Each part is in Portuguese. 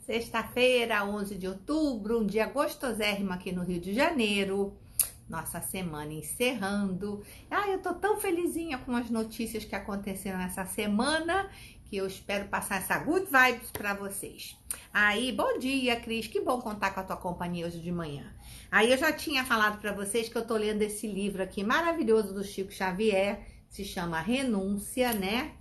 Sexta-feira, 11 de outubro, um dia gostosérrimo aqui no Rio de Janeiro. Nossa semana encerrando. Eu tô tão felizinha com as notícias que aconteceram essa semana, que eu espero passar essa good vibes para vocês. Bom dia, Cris, que bom contar com a tua companhia hoje de manhã. Eu já tinha falado para vocês que eu tô lendo esse livro aqui maravilhoso do Chico Xavier, se chama Renúncia, né?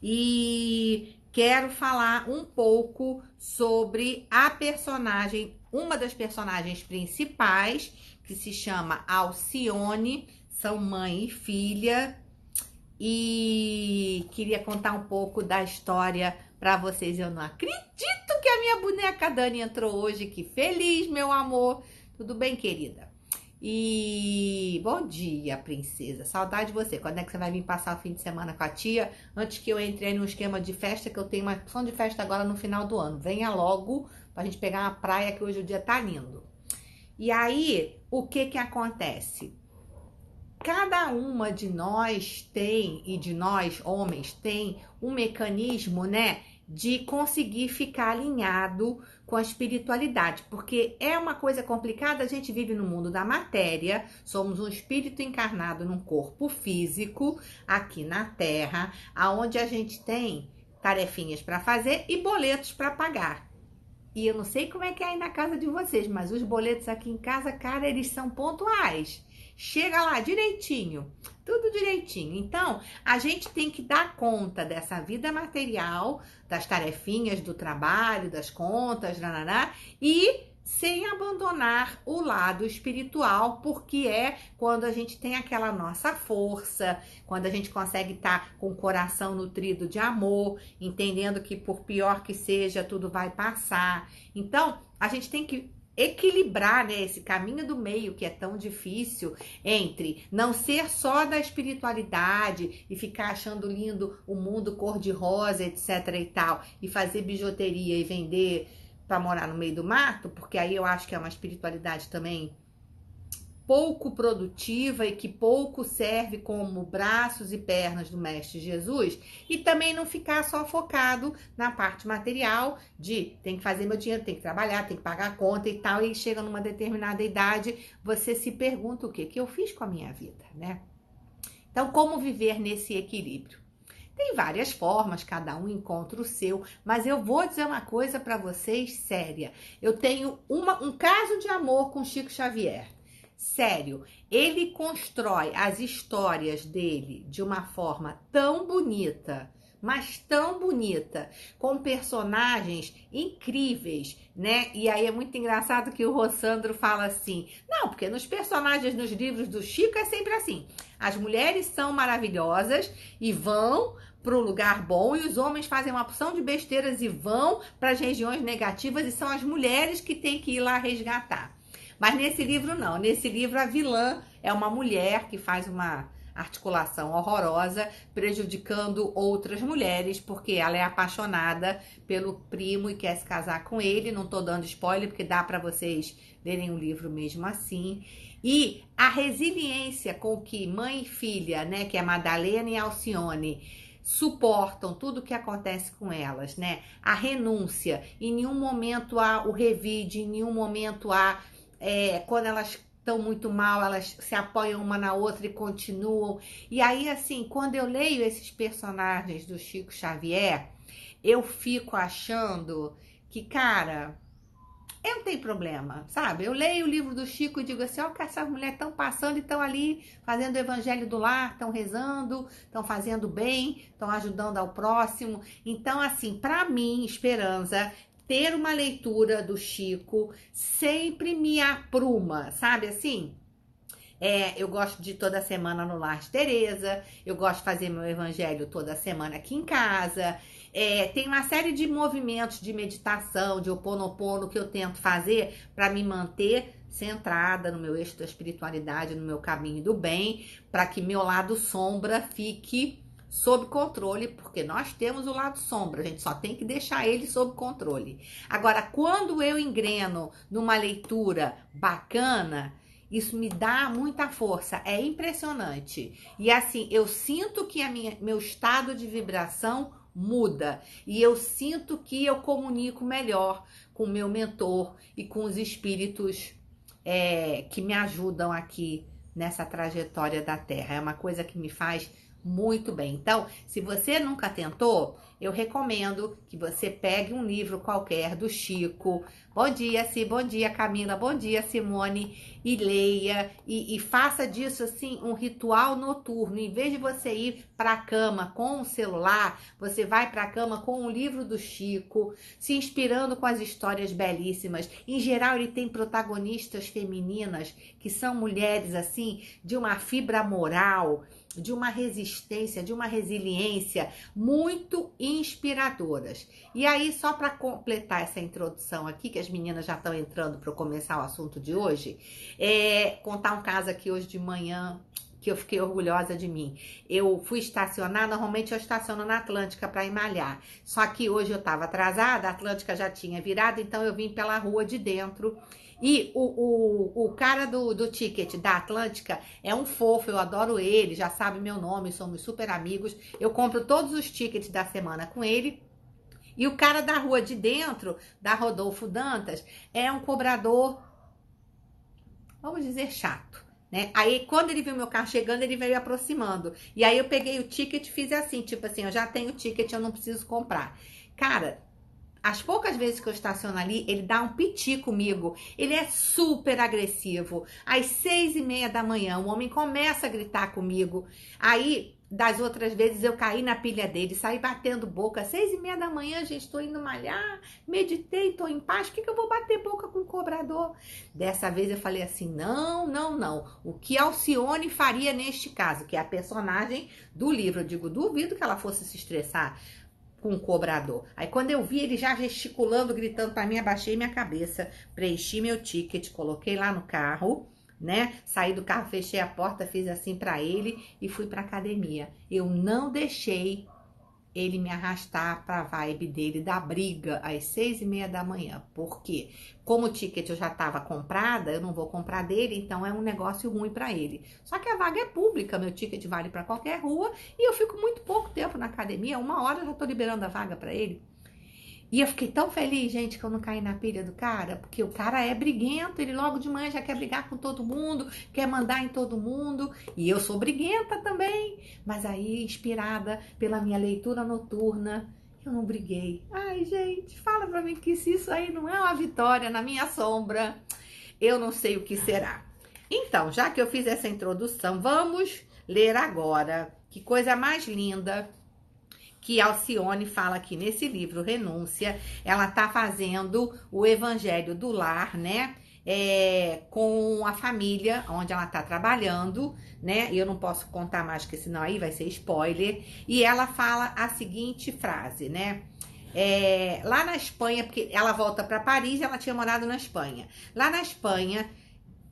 E quero falar um pouco sobre a personagem, uma das personagens principais, que se chama Alcione, são mãe e filha, e queria contar um pouco da história para vocês. Eu não acredito que a minha boneca Dani entrou hoje, que feliz, meu amor. Tudo bem, querida? E bom dia, princesa. Saudade de você. Quando é que você vai vir passar o fim de semana com a tia? Antes que eu entre aí num esquema de festa, que eu tenho uma opção de festa agora no final do ano. Venha logo pra gente pegar uma praia, que hoje o dia tá lindo. E aí, o que que acontece? Cada uma de nós tem, e de nós homens tem, um mecanismo, né, de conseguir ficar alinhado com a espiritualidade, porque é uma coisa complicada. A gente vive no mundo da matéria, somos um espírito encarnado num corpo físico aqui na Terra, aonde a gente tem tarefinhas para fazer e boletos para pagar. E eu não sei como é que é aí na casa de vocês, mas os boletos aqui em casa, cara, eles são pontuais. Chega lá direitinho, tudo direitinho. Então, a gente tem que dar conta dessa vida material, das tarefinhas do trabalho, das contas, e sem abandonar o lado espiritual, porque é quando a gente tem aquela nossa força, quando a gente consegue estar com o coração nutrido de amor, entendendo que por pior que seja, tudo vai passar. Então, a gente tem que equilibrar, né, esse caminho do meio que é tão difícil, entre não ser só da espiritualidade e ficar achando lindo o mundo cor-de-rosa, etc e tal, e fazer bijuteria e vender para morar no meio do mato, porque aí eu acho que é uma espiritualidade também pouco produtiva e que pouco serve como braços e pernas do Mestre Jesus, e também não ficar só focado na parte material de tem que fazer meu dinheiro, tem que trabalhar, tem que pagar a conta e tal, e chega numa determinada idade, você se pergunta o que eu fiz com a minha vida, né? Então, como viver nesse equilíbrio? Tem várias formas, cada um encontra o seu, mas eu vou dizer uma coisa para vocês séria. Eu tenho um caso de amor com Chico Xavier. Sério, ele constrói as histórias dele de uma forma tão bonita, mas tão bonita, com personagens incríveis, né? E aí é muito engraçado que o Rossandro fala assim, não, porque nos personagens dos livros do Chico é sempre assim, as mulheres são maravilhosas e vão para um lugar bom, e os homens fazem uma porção de besteiras e vão para as regiões negativas, e são as mulheres que têm que ir lá resgatar. Mas nesse livro não, nesse livro a vilã é uma mulher que faz uma articulação horrorosa, prejudicando outras mulheres, porque ela é apaixonada pelo primo e quer se casar com ele. Não tô dando spoiler, porque dá para vocês lerem o livro mesmo assim. E a resiliência com que mãe e filha, né, que é Madalena e Alcione, suportam tudo que acontece com elas, né? A renúncia, em nenhum momento há o revide, em nenhum momento há quando elas estão muito mal, elas se apoiam uma na outra e continuam. E aí, assim, quando eu leio esses personagens do Chico Xavier, eu fico achando que, cara, eu não tenho problema, sabe? Eu leio o livro do Chico e digo assim, ó, que essas mulheres estão passando e estão ali fazendo o evangelho do lar, estão rezando, estão fazendo bem, estão ajudando ao próximo. Então, assim, para mim, Esperança, ter uma leitura do Chico sempre me apruma, sabe assim? Eu gosto de ir toda semana no Lar de Tereza, eu gosto de fazer meu evangelho toda semana aqui em casa. Tem uma série de movimentos de meditação, de Ho'oponopono que eu tento fazer para me manter centrada no meu eixo da espiritualidade, no meu caminho do bem, para que meu lado sombra fique sob controle, porque nós temos o lado sombra, a gente só tem que deixar ele sob controle. Agora, quando eu engreno numa leitura bacana, isso me dá muita força, é impressionante. E assim, eu sinto que meu estado de vibração muda. E eu sinto que eu comunico melhor com o meu mentor e com os espíritos que me ajudam aqui nessa trajetória da Terra. É uma coisa que me faz muito bem. Então, se você nunca tentou, eu recomendo que você pegue um livro qualquer do Chico. Bom dia, bom dia, Camila. Bom dia, Simone. E leia e faça disso assim um ritual noturno. Em vez de você ir para a cama com o celular, você vai para a cama com um livro do Chico, se inspirando com as histórias belíssimas. Em geral, ele tem protagonistas femininas que são mulheres assim de uma fibra moral, de uma resistência, de uma resiliência muito inspiradoras. E aí, só para completar essa introdução aqui, que as meninas já estão entrando para eu começar o assunto de hoje, contar um caso aqui hoje de manhã que eu fiquei orgulhosa de mim. Eu fui estacionar, normalmente eu estaciono na Atlântica para ir malhar. Só que hoje eu estava atrasada, a Atlântica já tinha virado, então eu vim pela rua de dentro. E o cara do ticket da Atlântica é um fofo, eu adoro ele, já sabe meu nome, somos super amigos. Eu compro todos os tickets da semana com ele. E o cara da rua de dentro, da Rodolfo Dantas, é um cobrador, vamos dizer, chato, né? Aí, quando ele viu meu carro chegando, ele veio aproximando. E aí, eu peguei o ticket e fiz assim, tipo assim, eu já tenho o ticket, eu não preciso comprar. Cara, as poucas vezes que eu estaciono ali, ele dá um piti comigo. Ele é super agressivo. Às 6h30 da manhã, o homem começa a gritar comigo. Aí, das outras vezes, eu caí na pilha dele, saí batendo boca. 6h30 da manhã, gente, estou indo malhar, meditei, estou em paz. Por que eu vou bater boca com o cobrador? Dessa vez eu falei assim, não, não, não. O que Alcione faria neste caso, que é a personagem do livro. Eu digo, duvido que ela fosse se estressar com o cobrador. Aí quando eu vi ele já gesticulando, gritando para mim, abaixei minha cabeça, preenchi meu ticket, coloquei lá no carro, né? Saí do carro, fechei a porta, fiz assim para ele e fui para academia. Eu não deixei ele me arrastar para a vibe dele da briga às 6h30 da manhã. Por quê? Como o ticket eu já estava comprada, eu não vou comprar dele, então é um negócio ruim para ele. Só que a vaga é pública, meu ticket vale para qualquer rua e eu fico muito pouco tempo na academia, 1 hora eu já estou liberando a vaga para ele. E eu fiquei tão feliz, gente, que eu não caí na pilha do cara, porque o cara é briguento, ele logo de manhã já quer brigar com todo mundo, quer mandar em todo mundo, e eu sou briguenta também, mas aí, inspirada pela minha leitura noturna, eu não briguei. Ai, gente, fala pra mim que se isso aí não é uma vitória na minha sombra, eu não sei o que será. Então, já que eu fiz essa introdução, vamos ler agora. Que coisa mais linda que Alcione fala aqui nesse livro, Renúncia. Ela tá fazendo o Evangelho do Lar, né? Com a família onde ela tá trabalhando, né? E eu não posso contar mais, porque senão aí vai ser spoiler. E ela fala a seguinte frase, né? Lá na Espanha, porque ela volta para Paris, ela tinha morado na Espanha. Lá na Espanha,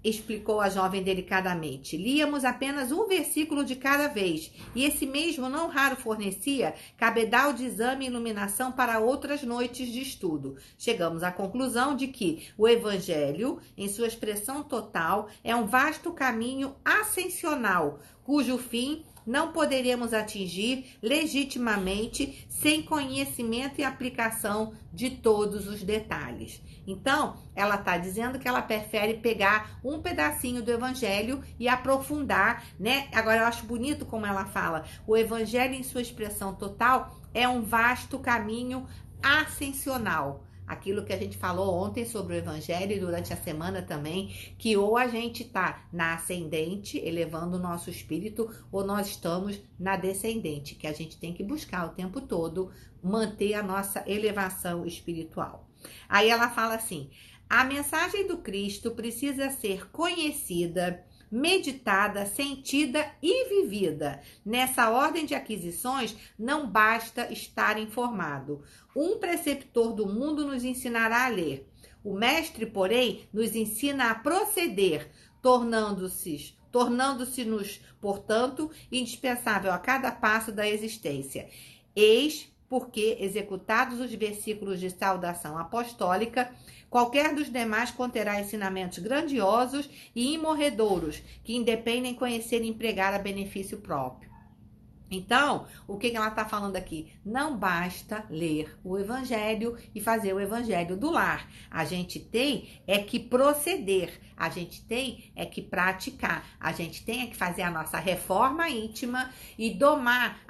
explicou a jovem delicadamente, líamos apenas um versículo de cada vez, e esse mesmo não raro fornecia cabedal de exame e iluminação para outras noites de estudo. Chegamos à conclusão de que o Evangelho, em sua expressão total, é um vasto caminho ascensional, cujo fim não poderemos atingir legitimamente sem conhecimento e aplicação de todos os detalhes. Então, ela está dizendo que ela prefere pegar um pedacinho do Evangelho e aprofundar, né? Agora, eu acho bonito como ela fala, o Evangelho em sua expressão total é um vasto caminho ascensional. Aquilo que a gente falou ontem sobre o Evangelho e durante a semana também, que ou a gente está na ascendente, elevando o nosso espírito, ou nós estamos na descendente, que a gente tem que buscar o tempo todo manter a nossa elevação espiritual. Aí ela fala assim, a mensagem do Cristo precisa ser conhecida, meditada, sentida e vivida. Nessa ordem de aquisições, não basta estar informado. Um preceptor do mundo nos ensinará a ler. O mestre, porém, nos ensina a proceder, tornando-se-nos, portanto, indispensável a cada passo da existência. Eis porque, executados os versículos de saudação apostólica, qualquer dos demais conterá ensinamentos grandiosos e imorredouros, que independem conhecer e empregar a benefício próprio. Então, o que ela está falando aqui? Não basta ler o evangelho e fazer o evangelho do lar. A gente tem é que proceder, a gente tem é que praticar, a gente tem é que fazer a nossa reforma íntima e domar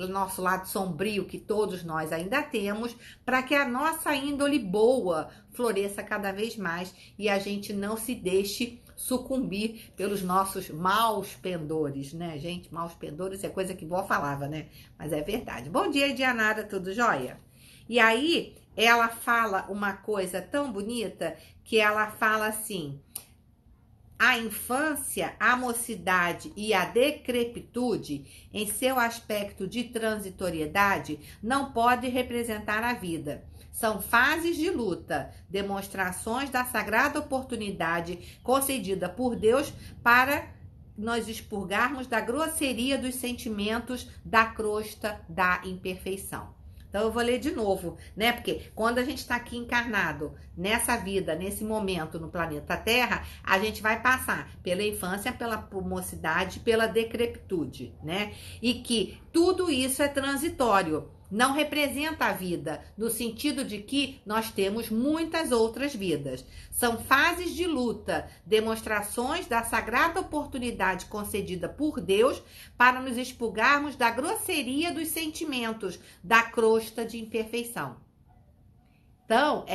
nosso lado sombrio que todos nós ainda temos, para que a nossa índole boa floresça cada vez mais e a gente não se deixe sucumbir pelos nossos maus pendores, né, gente? Maus pendores é coisa que vó falava, né? Mas é verdade. Bom dia, Dianara, tudo jóia? E aí, ela fala uma coisa tão bonita que ela fala assim: a infância, a mocidade e a decrepitude, em seu aspecto de transitoriedade, não pode representar a vida. São fases de luta, demonstrações da sagrada oportunidade concedida por Deus para nós expurgarmos da grosseria dos sentimentos, da crosta da imperfeição. Então eu vou ler de novo, né? Porque quando a gente está aqui encarnado, nessa vida, nesse momento no planeta Terra, a gente vai passar pela infância, pela mocidade, pela decrepitude, né? E que tudo isso é transitório. Não representa a vida, no sentido de que nós temos muitas outras vidas. São fases de luta, demonstrações da sagrada oportunidade concedida por Deus para nos expurgarmos da grosseria dos sentimentos, da crosta de imperfeição. Então,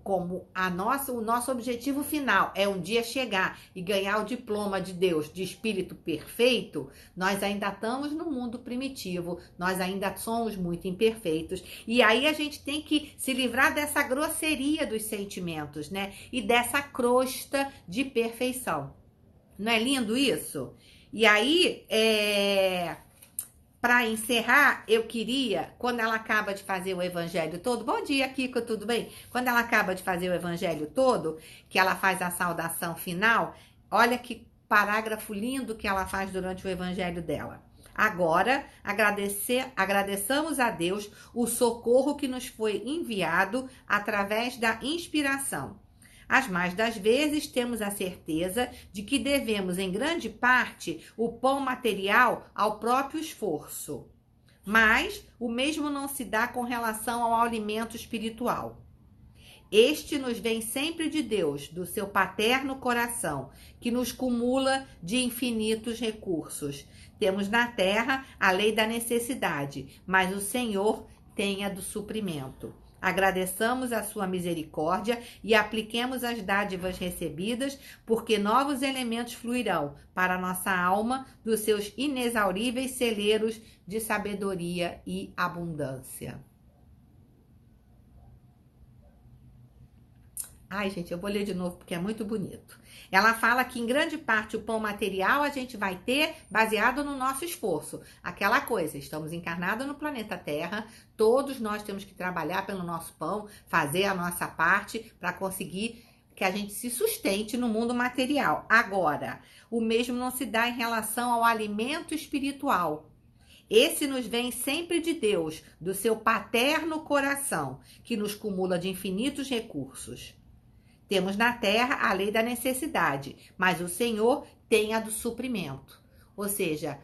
como o nosso objetivo final é um dia chegar e ganhar o diploma de Deus de espírito perfeito, nós ainda estamos no mundo primitivo, nós ainda somos muito imperfeitos, e aí a gente tem que se livrar dessa grosseria dos sentimentos, né? E dessa crosta de perfeição. Não é lindo isso? E aí, para encerrar, eu queria, quando ela acaba de fazer o evangelho todo, bom dia, Kiko, tudo bem? Quando ela acaba de fazer o evangelho todo, que ela faz a saudação final, olha que parágrafo lindo que ela faz durante o evangelho dela. Agora, agradeçamos a Deus o socorro que nos foi enviado através da inspiração. As mais das vezes temos a certeza de que devemos, em grande parte, o pão material ao próprio esforço. Mas o mesmo não se dá com relação ao alimento espiritual. Este nos vem sempre de Deus, do seu paterno coração, que nos cumula de infinitos recursos. Temos na terra a lei da necessidade, mas o Senhor tem a do suprimento. Agradeçamos a sua misericórdia e apliquemos as dádivas recebidas, porque novos elementos fluirão para a nossa alma dos seus inexauríveis celeiros de sabedoria e abundância. Ai, gente, eu vou ler de novo porque é muito bonito. Ela fala que em grande parte o pão material a gente vai ter baseado no nosso esforço. Aquela coisa, estamos encarnados no planeta Terra, todos nós temos que trabalhar pelo nosso pão, fazer a nossa parte para conseguir que a gente se sustente no mundo material. Agora, o mesmo não se dá em relação ao alimento espiritual. Esse nos vem sempre de Deus, do seu paterno coração, que nos cumula de infinitos recursos. Temos na terra a lei da necessidade, mas o Senhor tem a do suprimento. Ou seja,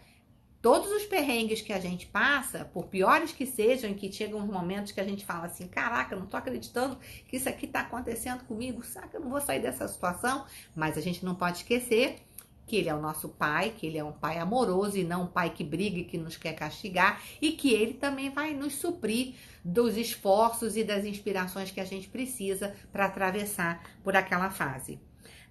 todos os perrengues que a gente passa, por piores que sejam, em que chegam uns momentos que a gente fala assim, caraca, eu não tô acreditando que isso aqui tá acontecendo comigo, sabe que eu não vou sair dessa situação? Mas a gente não pode esquecer que ele é o nosso pai, que ele é um pai amoroso e não um pai que briga e que nos quer castigar, e que ele também vai nos suprir dos esforços e das inspirações que a gente precisa para atravessar por aquela fase.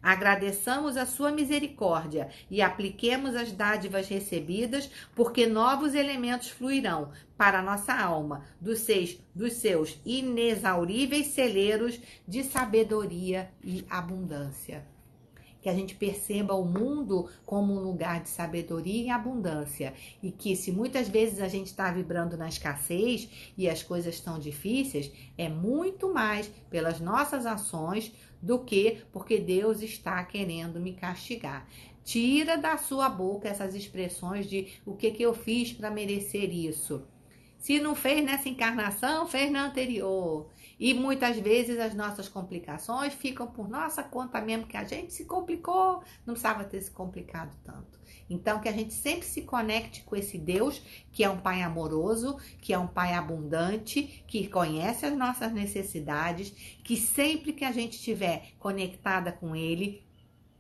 Agradeçamos a sua misericórdia e apliquemos as dádivas recebidas, porque novos elementos fluirão para a nossa alma dos seus inexauríveis celeiros de sabedoria e abundância. Que a gente perceba o mundo como um lugar de sabedoria e abundância. E que se muitas vezes a gente está vibrando na escassez e as coisas estão difíceis, é muito mais pelas nossas ações do que porque Deus está querendo me castigar. Tira da sua boca essas expressões de o que eu fiz para merecer isso. Se não fez nessa encarnação, fez na anterior. E muitas vezes as nossas complicações ficam por nossa conta mesmo, que a gente se complicou, não precisava ter se complicado tanto. Então, que a gente sempre se conecte com esse Deus, que é um Pai amoroso, que é um Pai abundante, que conhece as nossas necessidades, que sempre que a gente estiver conectada com Ele,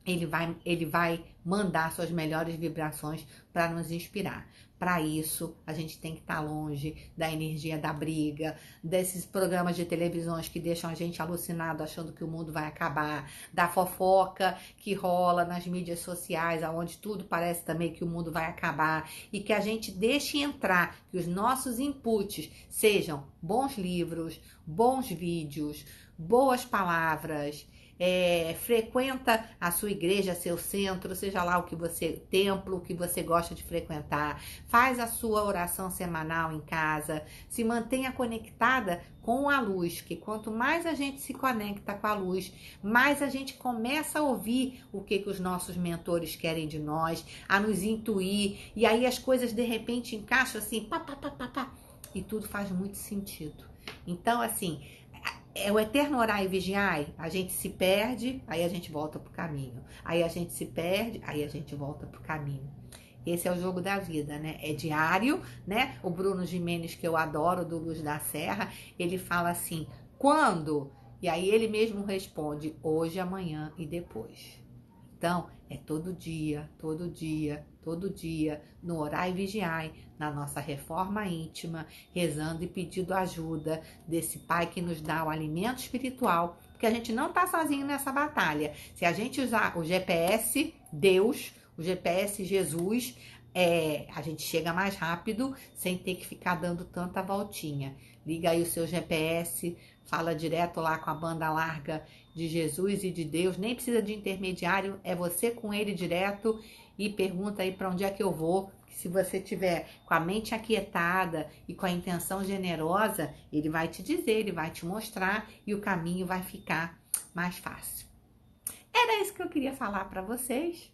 ele vai mandar suas melhores vibrações para nos inspirar. Para isso, a gente tem que estar longe da energia da briga, desses programas de televisões que deixam a gente alucinado achando que o mundo vai acabar, da fofoca que rola nas mídias sociais, onde tudo parece também que o mundo vai acabar, e que a gente deixe entrar, que os nossos inputs sejam bons livros, bons vídeos, boas palavras, frequenta a sua igreja, seu centro, seja lá templo, o que você gosta de frequentar, faz a sua oração semanal em casa, se mantenha conectada com a luz, que quanto mais a gente se conecta com a luz, mais a gente começa a ouvir o que os nossos mentores querem de nós, a nos intuir, e aí as coisas de repente encaixam assim, pá, pá, pá, pá, pá, e tudo faz muito sentido. Então, assim, é o eterno orar e vigiar, a gente se perde, aí a gente volta pro caminho. Aí a gente se perde, aí a gente volta pro caminho. Esse é o jogo da vida, né? É diário, né? O Bruno Gimenez, que eu adoro, do Luz da Serra, ele fala assim, quando? E aí ele mesmo responde, hoje, amanhã e depois. Então, é todo dia, todo dia, todo dia, no orar e vigiar, na nossa reforma íntima, rezando e pedindo ajuda desse Pai que nos dá o alimento espiritual, porque a gente não está sozinho nessa batalha. Se a gente usar o GPS Deus, o GPS Jesus, a gente chega mais rápido sem ter que ficar dando tanta voltinha. Liga aí o seu GPS, fala direto lá com a banda larga de Jesus e de Deus, nem precisa de intermediário, é você com ele direto e pergunta aí para onde é que eu vou. Se você tiver com a mente aquietada e com a intenção generosa, ele vai te dizer, ele vai te mostrar e o caminho vai ficar mais fácil. Era isso que eu queria falar para vocês.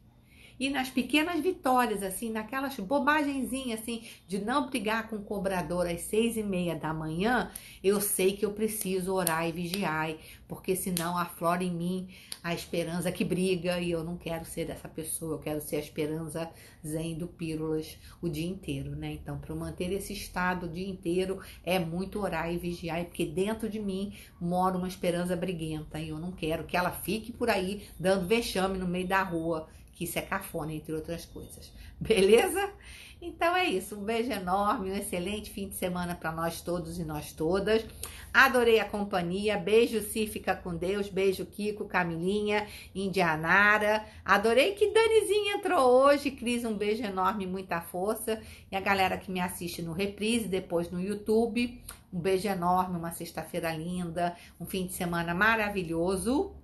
E nas pequenas vitórias, assim, naquelas bobagenzinhas, assim, de não brigar com o cobrador às 6:30 da manhã, eu sei que eu preciso orar e vigiar, porque senão aflora em mim a esperança que briga e eu não quero ser essa pessoa, eu quero ser a esperança zen do Pílulas o dia inteiro, né? Então, para manter esse estado o dia inteiro, é muito orar e vigiar, porque dentro de mim mora uma esperança briguenta e eu não quero que ela fique por aí dando vexame no meio da rua, que isso é cafona, entre outras coisas. Beleza? Então é isso. Um beijo enorme, um excelente fim de semana para nós todos e nós todas. Adorei a companhia. Beijo, Si, fica com Deus. Beijo, Kiko, Camilinha, Indianara. Adorei que Danizinha entrou hoje. Cris, um beijo enorme, muita força. E a galera que me assiste no Reprise, depois no YouTube. Um beijo enorme, uma sexta-feira linda, um fim de semana maravilhoso.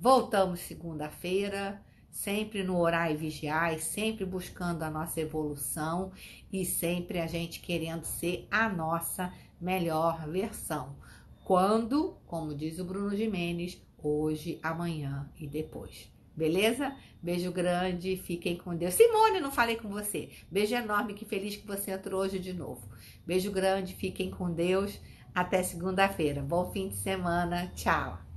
Voltamos segunda-feira. Sempre no orar e vigiar, sempre buscando a nossa evolução e sempre a gente querendo ser a nossa melhor versão. Quando, como diz o Bruno Gimenez, hoje, amanhã e depois. Beleza? Beijo grande, fiquem com Deus. Simone, não falei com você. Beijo enorme, que feliz que você entrou hoje de novo. Beijo grande, fiquem com Deus. Até segunda-feira. Bom fim de semana. Tchau.